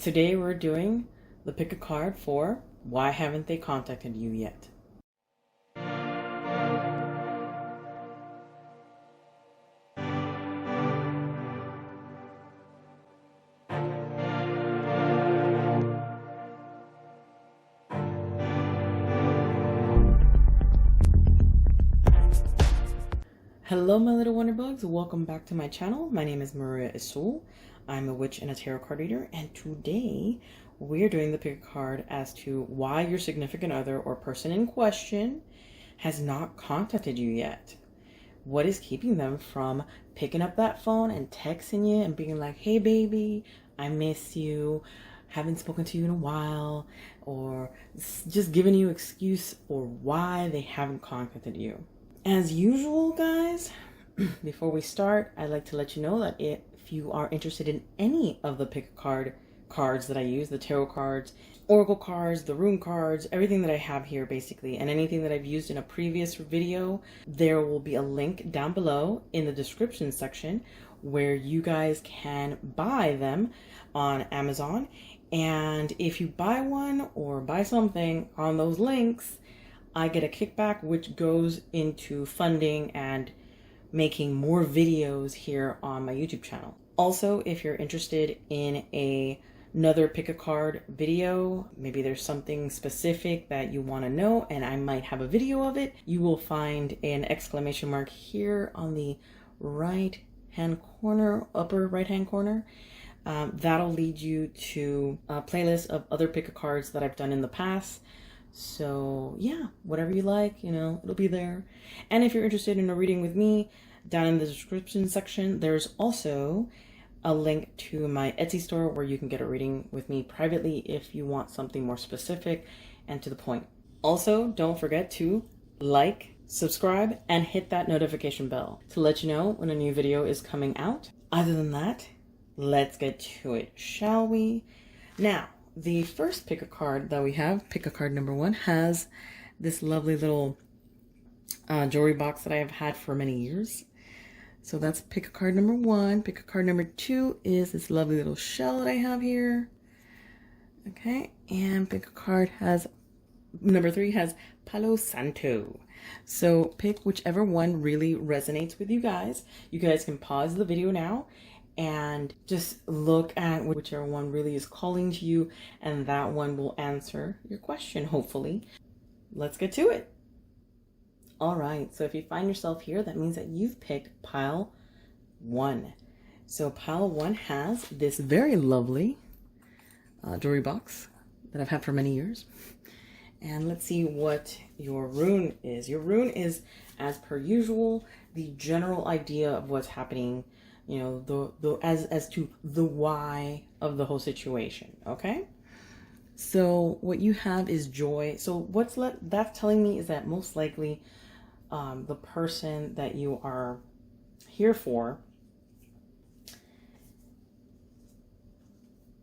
Today we're doing the pick a card for why haven't they contacted you yet? Hello my little wonderbugs, welcome back to my channel. My name is Maria Isul. I'm a witch and a tarot card reader, and today we're doing the pick a card as to why your significant other or person in question has not contacted you yet. What is keeping them from picking up that phone and texting you and being like, hey baby, I miss you, haven't spoken to you in a while, or just giving you excuse for why they haven't contacted you. As usual, guys, before we start, I'd like to let you know that if you are interested in any of the pick a card cards that I use, the tarot cards, oracle cards, the rune cards, everything that I have here basically, and anything that I've used in a previous video, there will be a link down below in the description section where you guys can buy them on Amazon. And if you buy one or buy something on those links, I get a kickback which goes into funding and making more videos here on my YouTube channel. Also, if you're interested in another pick a card video, maybe there's something specific that you want to know and I might have a video of it, you will find an exclamation mark here on the right hand corner, upper right hand corner. That'll lead you to a playlist of other pick a cards that I've done in the past. So yeah, whatever you like, it'll be there. And if you're interested in a reading with me, down in the description section, there's also a link to my Etsy store where you can get a reading with me privately if you want something more specific and to the point. Also, don't forget to like, subscribe, and hit that notification bell to let you know when a new video is coming out. Other than that, let's get to it, shall we? Now, the first pick a card that we have, pick a card number 1, has this lovely little jewelry box that I have had for many years. So that's pick a card number 1. Pick a card number 2 is this lovely little shell that I have here. Okay, and pick a card has, number 3 has Palo Santo. So pick whichever one really resonates with you guys. You guys can pause the video now and just look at whichever one really is calling to you, and that one will answer your question, hopefully. Let's get to it. All right, so if you find yourself here, that means that you've picked pile 1. So pile 1 has this very lovely jewelry box that I've had for many years. And let's see what your rune is. Your rune is, as per usual, the general idea of what's happening, as to the why of the whole situation. Okay, so what you have is joy. So that's telling me is that most likely the person that you are here for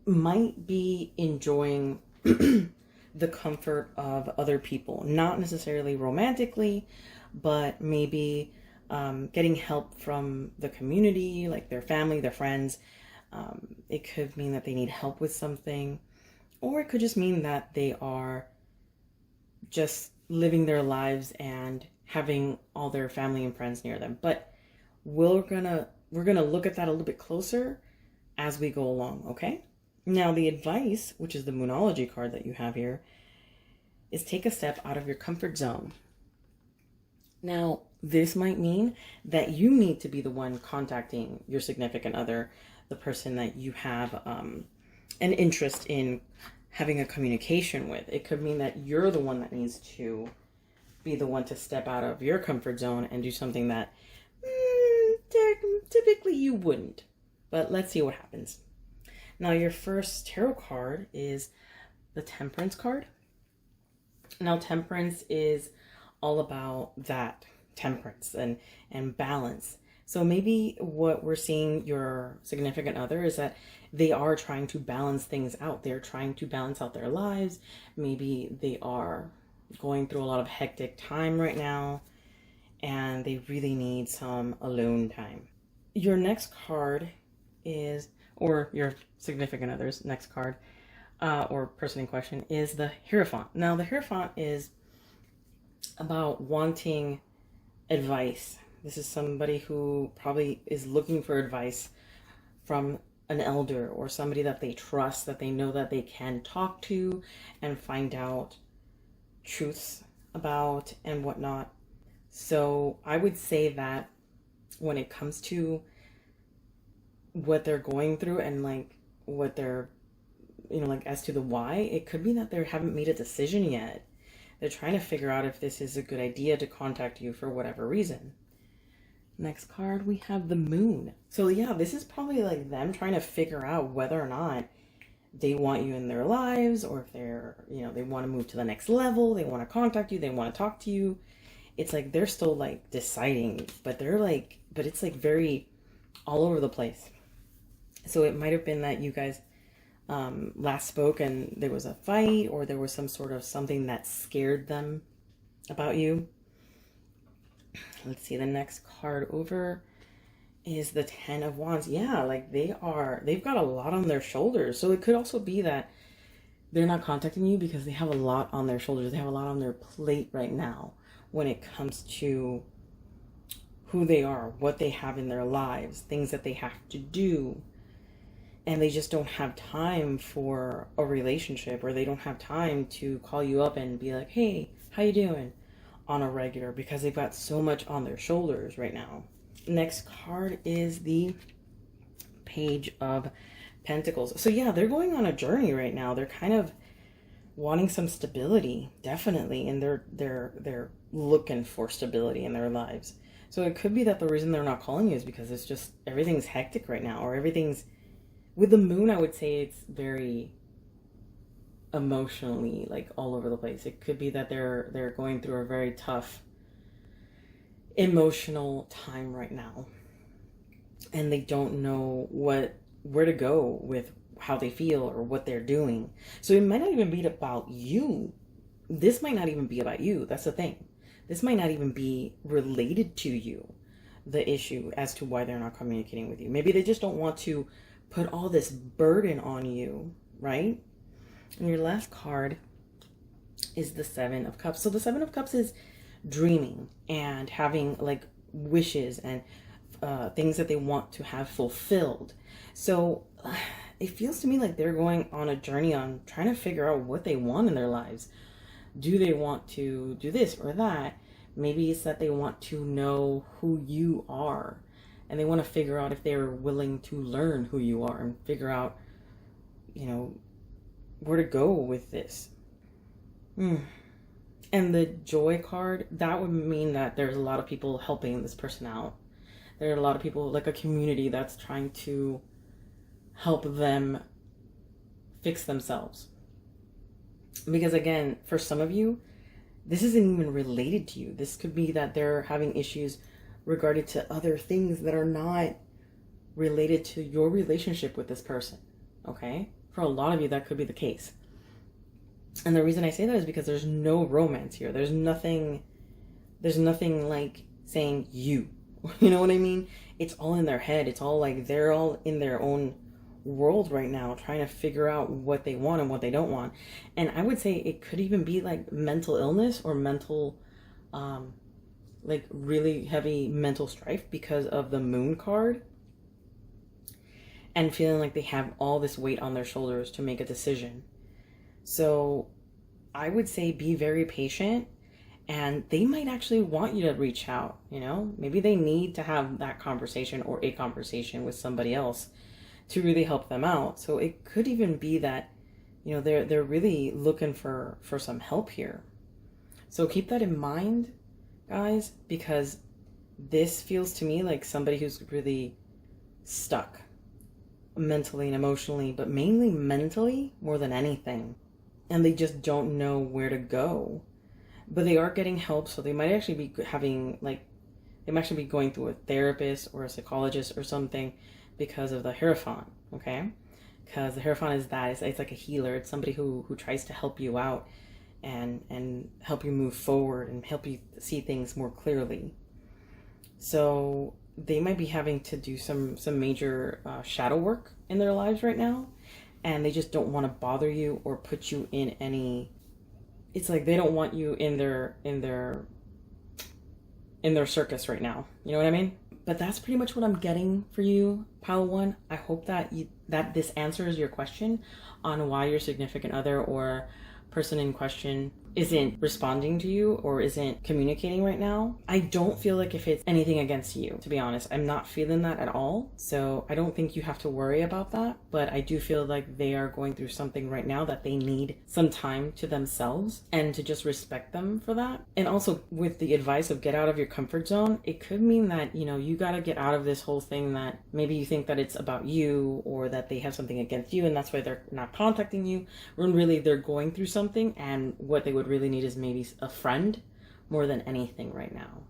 might be enjoying the comfort of other people, not necessarily romantically, but maybe getting help from the community, like their family, their friends. It could mean that they need help with something, or it could just mean that they are just living their lives and having all their family and friends near them. But we're gonna look at that a little bit closer as we go along, okay? Now the advice, which is the Moonology card that you have here, is take a step out of your comfort zone. Now, this might mean that you need to be the one contacting your significant other, the person that you have an interest in having a communication with. It could mean that you're the one that needs to be the one to step out of your comfort zone and do something that typically you wouldn't. But let's see what happens. Now, your first tarot card is the Temperance card. Now, Temperance is all about that temperance and balance. So maybe what we're seeing your significant other is that they are trying to balance things out. They're trying to balance out their lives. Maybe they are going through a lot of hectic time right now and they really need some alone time. Your next card is, or your significant other's next card, or person in question, is the Hierophant. Now, the Hierophant is about wanting advice. This is somebody who probably is looking for advice from an elder or somebody that they trust, that they know that they can talk to and find out truths about and whatnot. So I would say that when it comes to what they're going through and like what they're, like as to the why, it could be that they haven't made a decision yet. They're trying to figure out if this is a good idea to contact you for whatever reason. Next card, we have the Moon. So yeah, this is probably like them trying to figure out whether or not they want you in their lives, or if they're, they want to move to the next level, they want to contact you, they want to talk to you. It's like they're still like deciding, but it's like very all over the place. So it might have been that you guys last spoke and there was a fight, or there was some sort of something that scared them about you. Let's see, the next card over is the Ten of Wands. Yeah, like they've got a lot on their shoulders. So it could also be that they're not contacting you because they have a lot on their shoulders. They have a lot on their plate right now when it comes to who they are, what they have in their lives, things that they have to do. And they just don't have time for a relationship, or they don't have time to call you up and be like, hey, how you doing? On a regular, because they've got so much on their shoulders right now. Next card is the Page of Pentacles. So yeah, they're going on a journey right now. They're kind of wanting some stability, definitely, and they're looking for stability in their lives. So it could be that the reason they're not calling you is because it's just everything's hectic right now, or everything's with the Moon. I would say it's very emotionally like all over the place. It could be that they're going through a very tough emotional time right now, and they don't know where to go with how they feel or what they're doing. So it might not even be about you. This might not even be about you. That's the thing. This might not even be related to you, the issue as to why they're not communicating with you. Maybe they just don't want to put all this burden on you, right? And your last card is the Seven of Cups. So the Seven of Cups is dreaming and having like wishes and things that they want to have fulfilled. So it feels to me like they're going on a journey on trying to figure out what they want in their lives. Do they want to do this or that? Maybe it's that they want to know who you are, and they want to figure out if they're willing to learn who you are and figure out, where to go with this. And the Joy card, that would mean that there's a lot of people helping this person out. There are a lot of people, like a community that's trying to help them fix themselves. Because again, for some of you, this isn't even related to you. This could be that they're having issues regarding to other things that are not related to your relationship with this person. Okay? For a lot of you, that could be the case. And the reason I say that is because there's no romance here. There's nothing like saying you. You know what I mean? It's all in their head. It's all like they're all in their own world right now, trying to figure out what they want and what they don't want. And I would say it could even be like mental illness or mental, like really heavy mental strife because of the Moon card, and feeling like they have all this weight on their shoulders to make a decision. So I would say be very patient, and they might actually want you to reach out, maybe they need to have that conversation or a conversation with somebody else to really help them out. So it could even be that, they're really looking for some help here. So keep that in mind, guys, because this feels to me like somebody who's really stuck mentally and emotionally, but mainly mentally more than anything. And they just don't know where to go. But they are getting help, so they might actually be having, they might actually be going through a therapist or a psychologist or something because of the Hierophant, okay? Because the Hierophant is that. It's like a healer. It's somebody who tries to help you out and help you move forward and help you see things more clearly. So they might be having to do some major shadow work in their lives right now, and they just don't want to bother you or put you in any. It's like they don't want you in their circus right now. You know what I mean? But that's pretty much what I'm getting for you, pile one. I hope that this answers your question on why your significant other or person in question isn't responding to you or isn't communicating right now. I don't feel like if it's anything against you, to be honest. I'm not feeling that at all. So I don't think you have to worry about that. But I do feel like they are going through something right now that they need some time to themselves and to just respect them for that. And also with the advice of get out of your comfort zone, it could mean that, you know, you got to get out of this whole thing that maybe you think that it's about you or that they have something against you and that's why they're not contacting you, when really they're going through something and what they would really need is maybe a friend more than anything right now.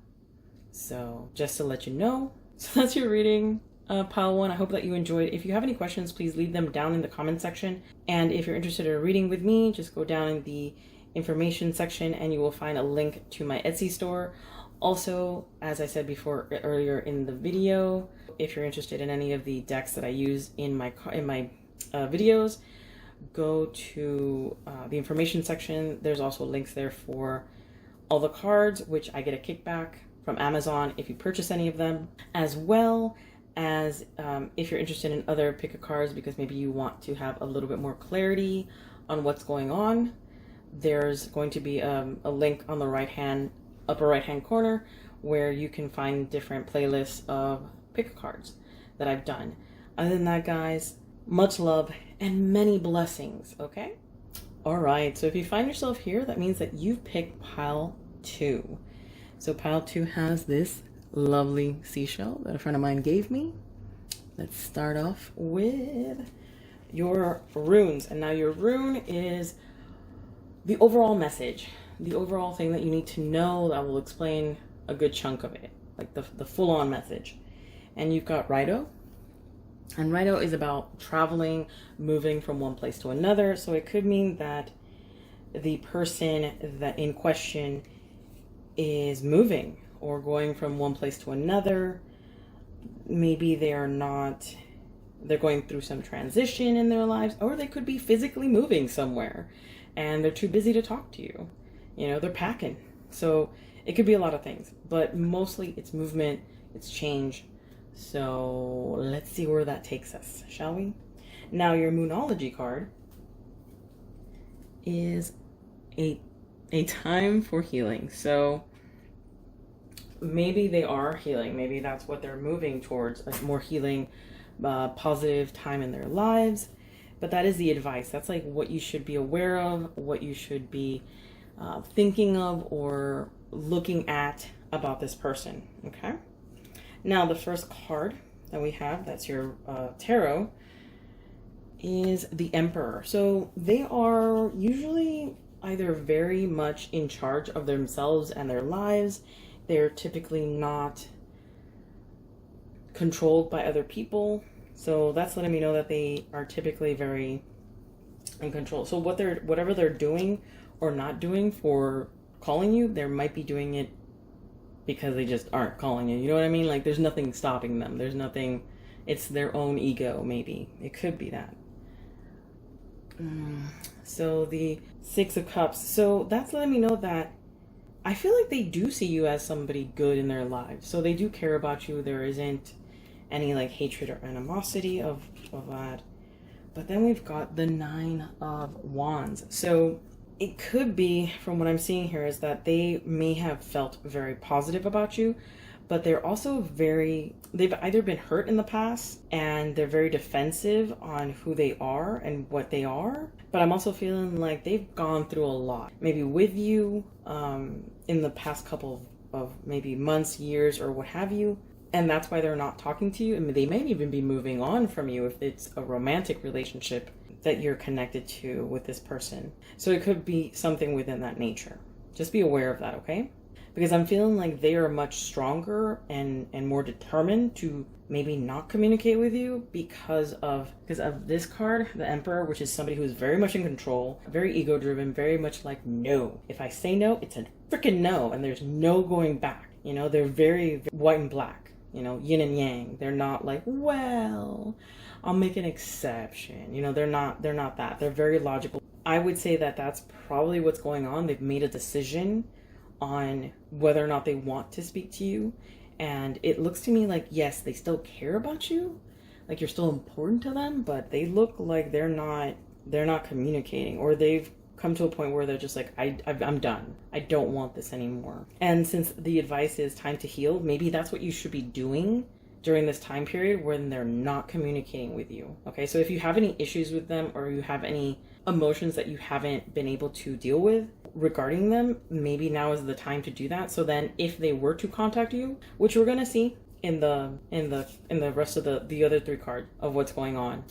So just to let you know, so that's your reading, pile one. I hope that you enjoyed. If you have any questions, please leave them down in the comment section. And if you're interested in reading with me, just go down in the information section and you will find a link to my Etsy store. Also, as I said before earlier in the video, if you're interested in any of the decks that I use in my videos, go to the information section. There's also links there for all the cards, which I get a kickback from Amazon if you purchase any of them, as well as if you're interested in other pick a cards because maybe you want to have a little bit more clarity on what's going on. There's going to be a link on the upper right hand corner where you can find different playlists of pick a cards that I've done. Other than that, guys, much love and many blessings, okay? All right, so if you find yourself here, that means that you've picked pile two. So pile two has this lovely seashell that a friend of mine gave me. Let's start off with your runes. And now your rune is the overall message, the overall thing that you need to know that will explain a good chunk of it, like the full-on message. And you've got Rido. And Rido is about traveling, moving from one place to another. So it could mean that the person that in question is moving or going from one place to another. Maybe they're going through some transition in their lives, or they could be physically moving somewhere and they're too busy to talk to you. You know, they're packing. So it could be a lot of things, but mostly it's movement, it's change. So let's see where that takes us, shall we? Now your Moonology card is a time for healing. So maybe they are healing. Maybe that's what they're moving towards, like more healing, positive time in their lives. But that is the advice. That's like what you should be aware of, what you should be thinking of or looking at about this person, okay? Now, the first card that we have, that's your tarot, is the Emperor. So they are usually either very much in charge of themselves and their lives. They're typically not controlled by other people. So that's letting me know that they are typically very in control. So whatever they're doing or not doing for calling you, they might be doing it because they just aren't calling you. You know what I mean? Like there's nothing stopping them. There's nothing. It's their own ego, maybe. It could be that. So the Six of Cups. So that's letting me know that I feel like they do see you as somebody good in their lives. So they do care about you. There isn't any like hatred or animosity of that. But then we've got the Nine of Wands. So it could be, from what I'm seeing here, is that they may have felt very positive about you, but they're also they've either been hurt in the past and they're very defensive on who they are and what they are. But I'm also feeling like they've gone through a lot, maybe with you in the past couple of maybe months, years, or what have you. And that's why they're not talking to you. I mean, they may even be moving on from you if it's a romantic relationship that you're connected to with this person. So it could be something within that nature. Just be aware of that, okay? Because I'm feeling like they are much stronger and more determined to maybe not communicate with you because of this card, the Emperor, which is somebody who's very much in control, very ego-driven, very much like no. If I say no, it's a freaking no, and there's no going back. You know, they're very white and black. you know, yin and yang. They're not like, well, I'll make an exception. You know, they're not that. They're very logical. I would say that that's probably what's going on. They've made a decision on whether or not they want to speak to you. And it looks to me like, yes, they still care about you. Like you're still important to them, but they look like they're not communicating, or they've come to a point where they're just like, I'm done. I don't want this anymore. And since the advice is time to heal, maybe that's what you should be doing during this time period when they're not communicating with you. Okay, so if you have any issues with them, or you have any emotions that you haven't been able to deal with regarding them, maybe now is the time to do that. So then if they were to contact you, which we're gonna see in the rest of the other 3 cards of what's going on,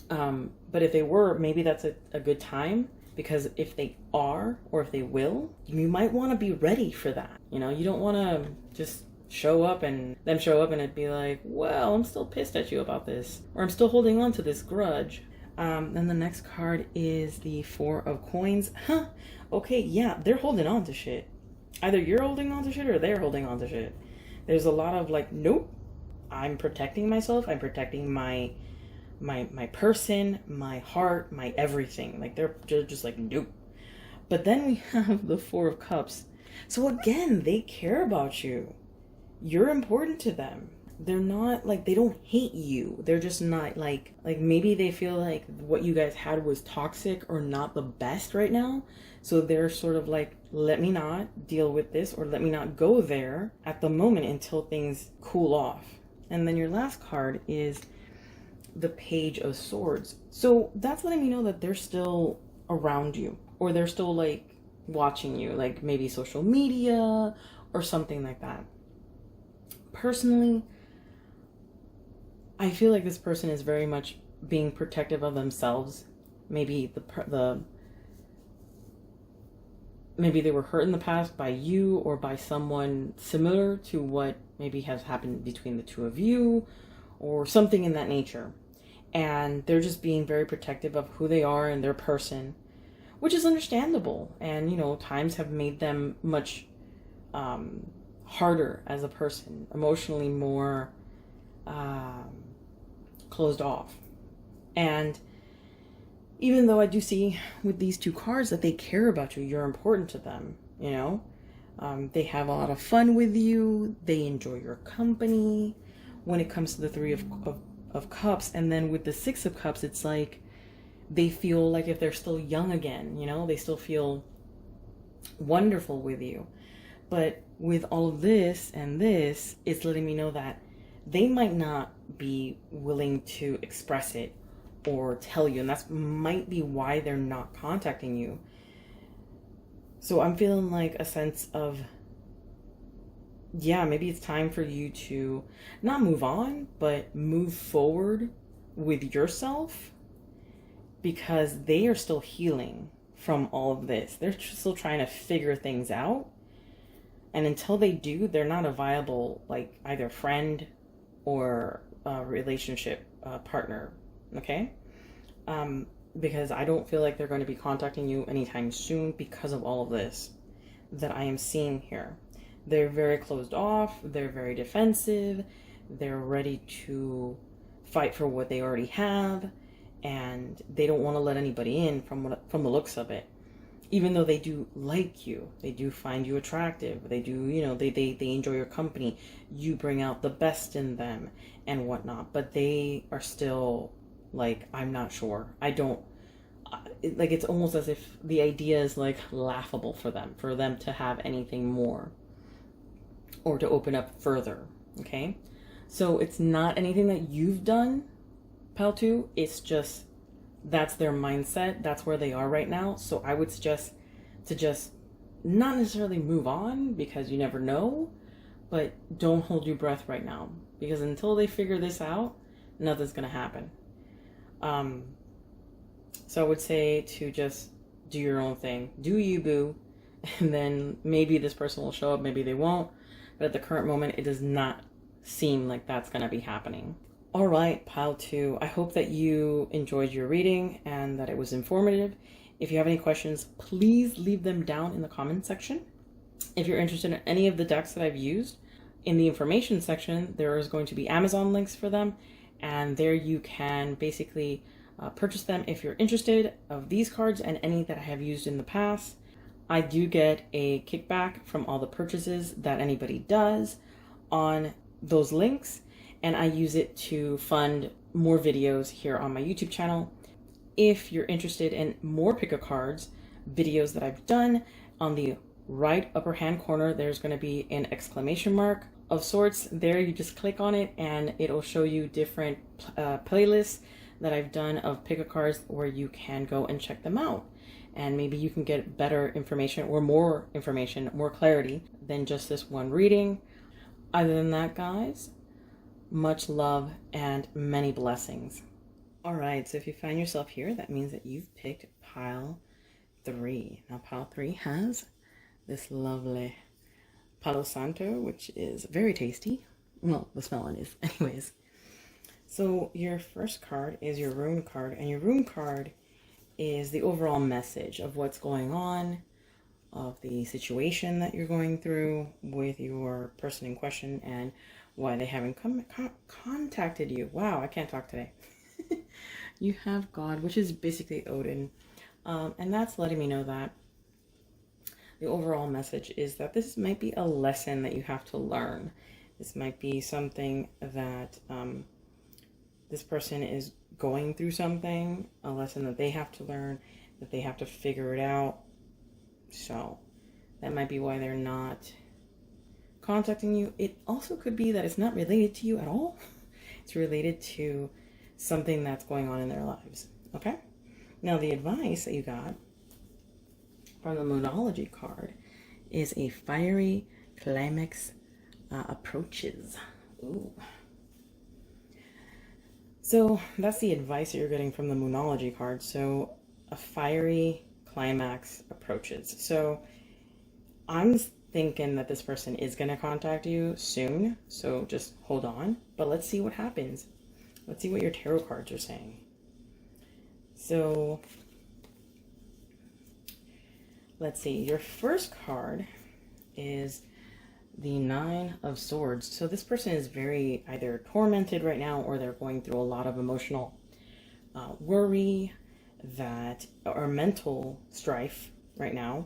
but if they were, maybe that's a good time, because if they are, or if they will, you might want to be ready for that. You know, you don't want to just show up and it'd be like, well, I'm still pissed at you about this, or I'm still holding on to this grudge. Then the next card is the 4 of Coins. Okay, yeah, they're holding on to shit. Either you're holding on to shit or they're holding on to shit. There's a lot of like, nope, I'm protecting myself. I'm protecting my person, my heart, my everything. Like they're just like, nope. But then we have the 4 of Cups. So again, they care about you. You're important to them. They're not like, they don't hate you. They're just not like maybe they feel like what you guys had was toxic or not the best right now. So they're sort of like, let me not deal with this, or let me not go there at the moment until things cool off. And then your last card is the Page of Swords. So that's letting me know that they're still around you, or they're still like watching you, like maybe social media or something like that. Personally, I feel like this person is very much being protective of themselves. Maybe maybe they were hurt in the past by you, or by someone similar to what maybe has happened between the 2 of you, or something in that nature. And they're just being very protective of who they are and their person, which is understandable. And, you know, times have made them much harder as a person, emotionally more closed off. And even though I do see with these 2 cards that they care about you, you're important to them, you know. They have a lot of fun with you. They enjoy your company. When it comes to the 3 of Cups, and then with the 6 of Cups, it's like they feel like if they're still young again, you know, they still feel wonderful with you. But with all of this and this, it's letting me know that they might not be willing to express it or tell you, and that might be why they're not contacting you. So I'm feeling like a sense of, yeah, maybe it's time for you to not move on, but move forward with yourself, because they are still healing from all of this. They're still trying to figure things out. And until they do, they're not a viable, like, either friend or relationship partner, okay? Because I don't feel like they're going to be contacting you anytime soon because of all of this that I am seeing here. They're very closed off. They're very defensive. They're ready to fight for what they already have, and they don't want to let anybody in from the looks of it. Even though they do like you, they do find you attractive. They do, you know, they enjoy your company. You bring out the best in them and whatnot. But they are still like, I'm not sure. I don't, like, it's almost as if the idea is like laughable for them to have anything more or to open up further, okay? So it's not anything that you've done, Pal 2. It's just, that's their mindset. That's where they are right now. So I would suggest to just not necessarily move on, because you never know, but don't hold your breath right now, because until they figure this out, nothing's going to happen. So I would say to just do your own thing. Do you, boo. And then maybe this person will show up, maybe they won't. But at the current moment, it does not seem like that's going to be happening. All right, Pile 2. I hope that you enjoyed your reading and that it was informative. If you have any questions, please leave them down in the comment section. If you're interested in any of the decks that I've used, In the information section, there is going to be Amazon links for them, and there you can basically purchase them if you're interested of these cards and any that I have used in the past. I do get a kickback from all the purchases that anybody does on those links, and I use it to fund more videos here on my YouTube channel. If you're interested in more pick-a-cards videos that I've done, on the right upper hand corner there's going to be an exclamation mark of sorts. There you just click on it and it'll show you different playlists that I've done of pick-a-cards where you can go and check them out, and maybe you can get better information or more information, more clarity than just this one reading. Other than that, guys, much love and many blessings. All right, so if you find yourself here, that means that you've picked pile 3. Now, pile 3 has this lovely Palo Santo, which is very tasty. Well, the smelling is. Anyways, so your first card is your rune card, and your rune card is the overall message of what's going on, of the situation that you're going through with your person in question, and why they haven't contacted you. Wow, I can't talk today. You have God, which is basically Odin, and that's letting me know that the overall message is that this might be a lesson that you have to learn. This might be something that this person is going through something, a lesson that they have to learn, that they have to figure it out. So that might be why they're not contacting you. It also could be that it's not related to you at all. It's related to something that's going on in their lives. Okay? Now, the advice that you got from the Moonology card is a fiery climax approaches. Ooh. So that's the advice that you're getting from the Moonology card. So a fiery climax approaches. So I'm thinking that this person is going to contact you soon. So just hold on. But let's see what happens. Let's see what your tarot cards are saying. So let's see. Your first card is the 9 of Swords. So this person is very either tormented right now, or they're going through a lot of emotional worry or mental strife right now.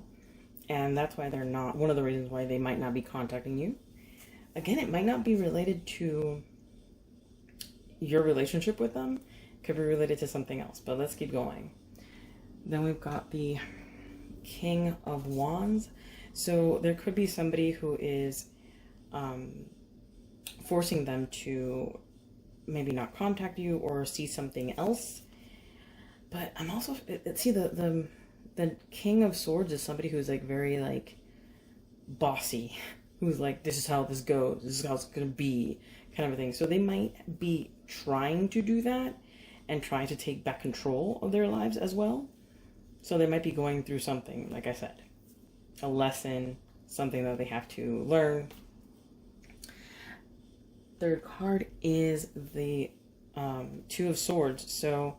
And that's why they're not, one of the reasons why they might not be contacting you. Again, it might not be related to your relationship with them. It could be related to something else, but let's keep going. Then we've got the King of Wands. So there could be somebody who is forcing them to maybe not contact you or see something else. But I'm also, see, the King of Swords is somebody who's like very like bossy, who's like, this is how this goes, this is how it's gonna be, kind of a thing. So they might be trying to do that and trying to take back control of their lives as well. So they might be going through something, like I said, a lesson, something that they have to learn. Third card is the 2 of Swords. So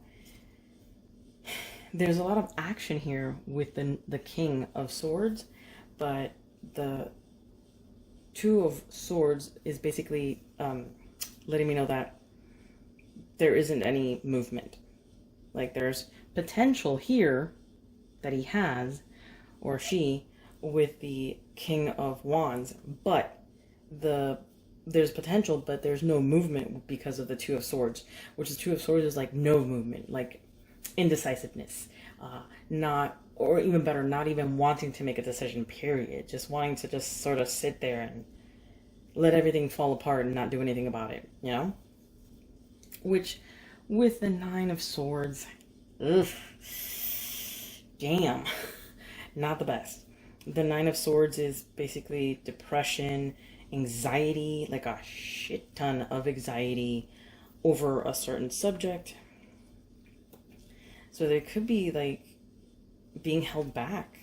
there's a lot of action here with the King of Swords, but the 2 of Swords is basically letting me know that there isn't any movement. Like there's potential here that he has, or she, with the King of Wands, but there's potential, but there's no movement because of the 2 of Swords, which is 2 of Swords is like no movement, like indecisiveness, not, or even better, not even wanting to make a decision, period. Just wanting to just sort of sit there and let everything fall apart and not do anything about it, you know? Which, with the 9 of Swords, ugh, damn, not the best. The 9 of Swords is basically depression, anxiety, like a shit ton of anxiety over a certain subject. So there could be like being held back.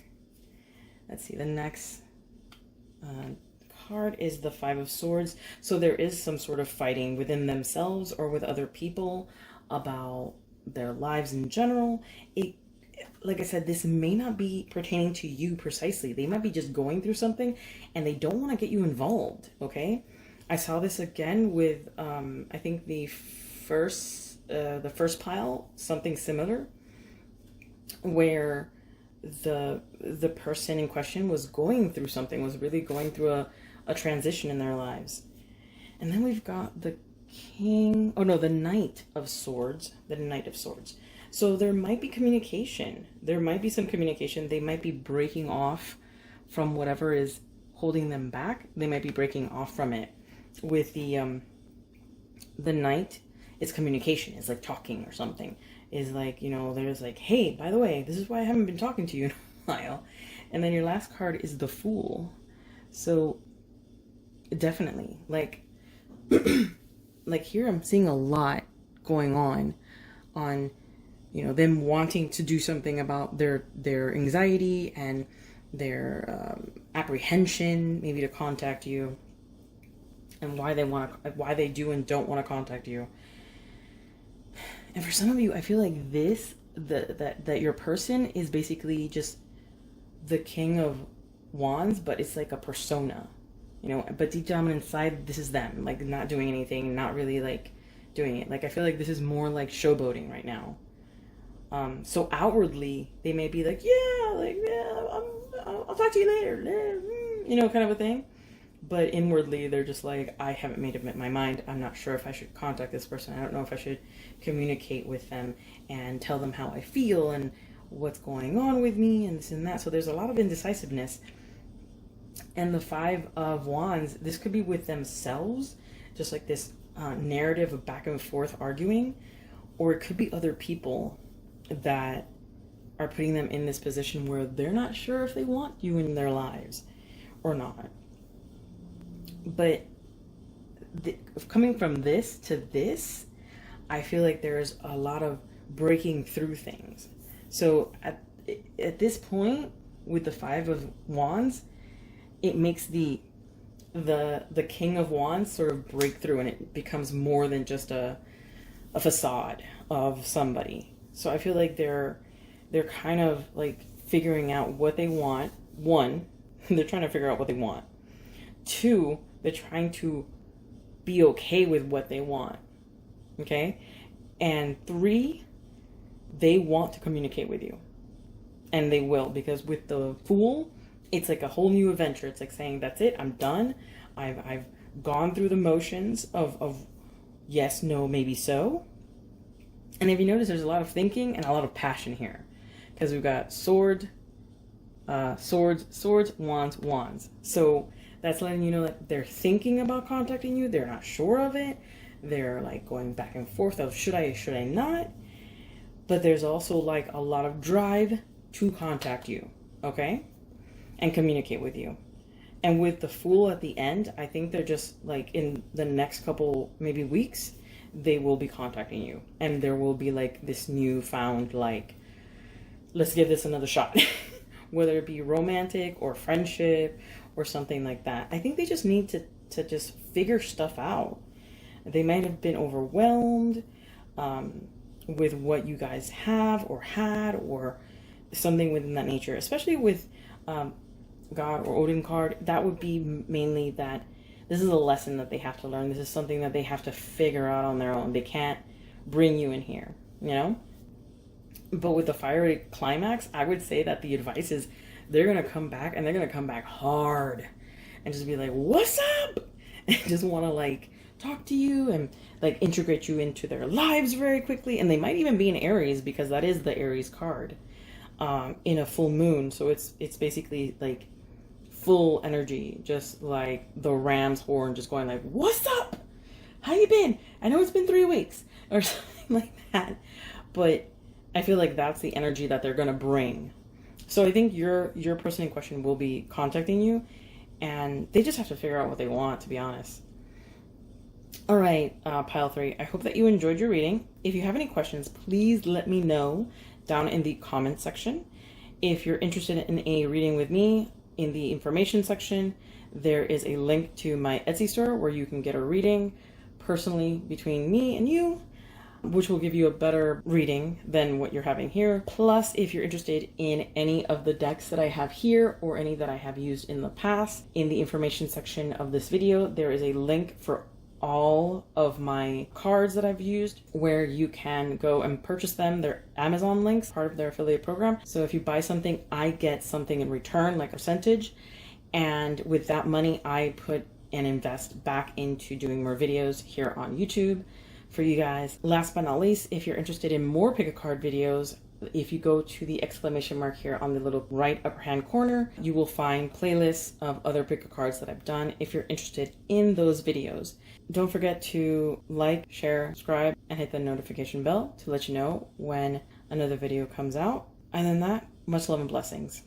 Let's see, the next card is the 5 of Swords. So there is some sort of fighting within themselves or with other people about their lives in general. Like I said, this may not be pertaining to you precisely. They might be just going through something and they don't want to get you involved, okay? I saw this again with I think the first pile, something similar, where the person in question was going through something, was really going through a transition in their lives. And then we've got the the Knight of Swords, the Knight of Swords. So there might be communication. There might be some communication. They might be breaking off from whatever is holding them back. They might be breaking off from it. With the Knight, it's communication. It's like talking or something. Is like, there's like, hey, by the way, this is why I haven't been talking to you in a while. And then your last card is the Fool. So definitely, like, like here I'm seeing a lot going on them wanting to do something about their anxiety and their apprehension, maybe to contact you, and why they do and don't want to contact you. And for some of you, I feel like that your person is basically just the King of Wands, but it's like a persona, but deep down inside, this is them, like not doing anything, not really like doing it. Like, I feel like this is more like showboating right now. So outwardly, they may be like, I'll talk to you later, kind of a thing. But inwardly, they're just like, I haven't made up my mind. I'm not sure if I should contact this person. I don't know if I should communicate with them and tell them how I feel and what's going on with me and this and that. So there's a lot of indecisiveness. And the Five of Wands, this could be with themselves, just like this narrative of back and forth arguing, or it could be other people that are putting them in this position where they're not sure if they want you in their lives or not. But coming from this to this, I feel like there's a lot of breaking through things. So at this point, with the Five of Wands, it makes the King of Wands sort of break through, and it becomes more than just a facade of somebody. So I feel like they're kind of like figuring out what they want. One, they're trying to figure out what they want. Two, they're trying to be okay with what they want. Okay? And three, they want to communicate with you. And they will, because with the Fool, it's like a whole new adventure. It's like saying, that's it, I'm done. I've gone through the motions of yes, no, maybe so. And if you notice, there's a lot of thinking and a lot of passion here. Because we've got swords, wands, wands. So that's letting you know that they're thinking about contacting you. They're not sure of it. They're like going back and forth of should I not? But there's also like a lot of drive to contact you, okay? And communicate with you. And with the Fool at the end, I think they're just like in the next couple maybe weeks, they will be contacting you. And there will be like this newfound like, let's give this another shot. Whether it be romantic or friendship or something like that. I think they just need to just figure stuff out. They might have been overwhelmed with what you guys have or had or something within that nature. Especially with God or Odin card, that would be mainly that this is a lesson that they have to learn. This is something that they have to figure out on their own. They can't bring you in here, But with the fiery climax, I would say that the advice is they're going to come back, and they're going to come back hard and just be like, what's up? And just want to like talk to you and like integrate you into their lives very quickly. And they might even be in Aries, because that is the Aries card in a full moon. So it's basically like full energy, just like the ram's horn, just going like, what's up? How you been? I know it's been 3 weeks or something like that. But I feel like that's the energy that they're going to bring. So I think your person in question will be contacting you, and they just have to figure out what they want, to be honest. All right, pile 3. I hope that you enjoyed your reading. If you have any questions, please let me know down in the comment section. If you're interested in a reading with me, in the information section, there is a link to my Etsy store where you can get a reading personally between me and you. which will give you a better reading than what you're having here. Plus, if you're interested in any of the decks that I have here or any that I have used in the past, in the information section of this video, there is a link for all of my cards that I've used where you can go and purchase them. They're Amazon links, part of their affiliate program. So if you buy something, I get something in return, like a percentage. And with that money, I put and invest back into doing more videos here on YouTube for you guys. Last but not least, if you're interested in more pick a card videos, if you go to the exclamation mark here on the little right upper hand corner, you will find playlists of other pick a cards that I've done if you're interested in those videos. Don't forget to like, share, subscribe, and hit the notification bell to let you know when another video comes out. And then that, much love and blessings.